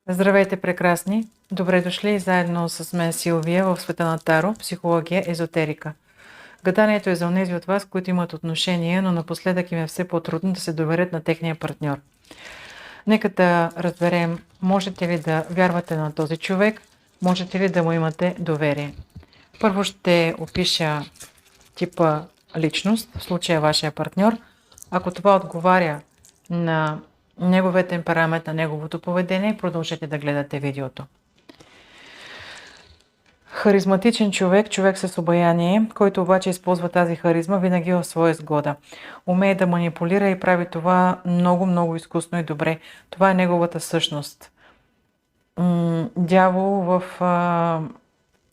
Здравейте, прекрасни! Добре дошли заедно с мен Силвия в света на Таро, психология, езотерика. Гаданието е за онези от вас, които имат отношение, но напоследък им е все по-трудно да се доверят на техния партньор. Нека да разберем, можете ли да вярвате на този човек, можете ли да му имате доверие. Първо ще опиша типа личност, в случая вашия партньор. Ако това отговаря на неговия темперамент, на неговото поведение, продължете да гледате видеото. Харизматичен човек, човек с обаяние, който обаче използва тази харизма винаги в своя изгода. Умее да манипулира и прави това много изкусно и добре. Това е неговата същност. Дявол в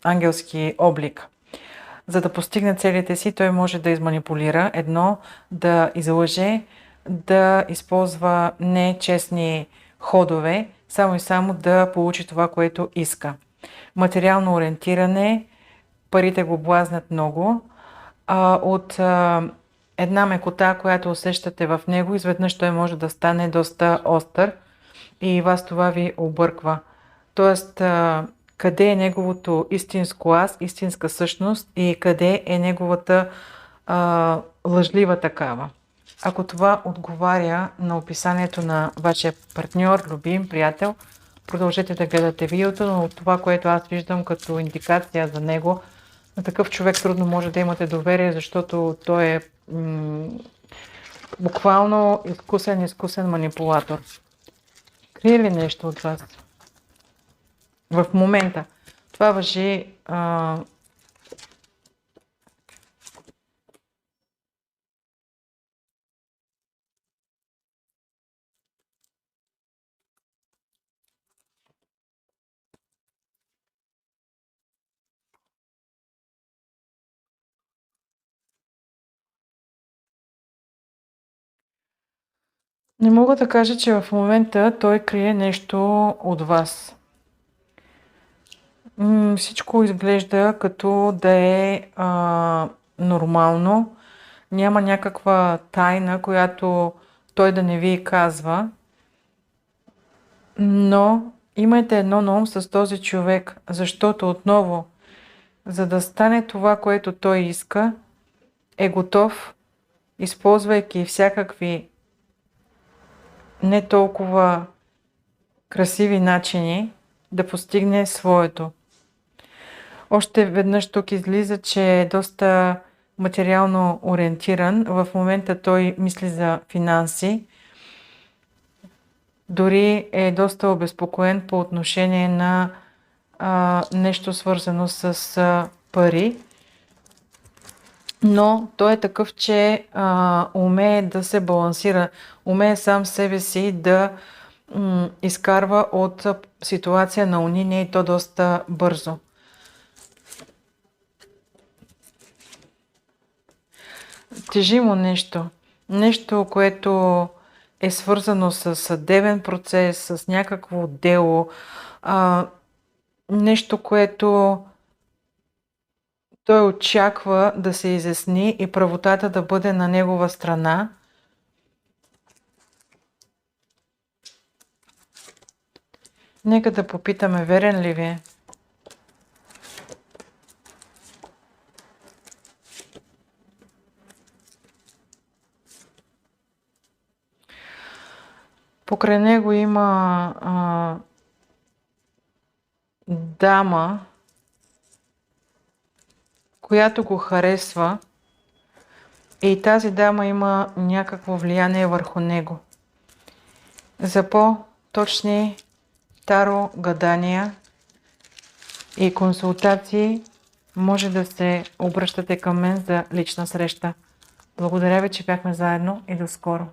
ангелски облик. За да постигне целите си, той може да изманипулира, да излъже, да използва нечестни ходове, само и само да получи това, което иска. Материално ориентиране, парите го блазнат много. От една мекота, която усещате в него, изведнъж той може да стане доста остър и вас това ви обърква. Тоест, къде е неговото истинско аз, истинска същност и къде е неговата лъжлива такава. Ако това отговаря на описанието на вашия партньор, любим, приятел, продължете да гледате видеото, но от това, което аз виждам като индикация за него, на такъв човек трудно може да имате доверие, защото той е буквално изкусен манипулатор. Крие ли нещо от вас? В момента. Това важи не мога да кажа, че в момента той крие нещо от вас. Всичко изглежда като да е нормално. Няма някаква тайна, която той да не ви казва. Но имайте едно на ум с този човек, защото отново, за да стане това, което той иска, е готов, използвайки всякакви не толкова красиви начини, да постигне своето. Още веднъж тук излиза, че е доста материално ориентиран. В момента той мисли за финанси. Дори е доста обезпокоен по отношение на нещо свързано с пари. Но той е такъв, че умее да се балансира. Умее сам себе си да изкарва от ситуация на униние и то доста бързо. Тежи му нещо. Нещо, което е свързано с съдебен процес, с някакво дело. Нещо, което той очаква да се изясни и правотата да бъде на негова страна. Нека да попитаме, верен ли ви е? Покрай него има дама, която го харесва и тази дама има някакво влияние върху него. За по-точни таро гадания и консултации може да се обръщате към мен за лична среща. Благодаря ви, че бяхме заедно и до скоро!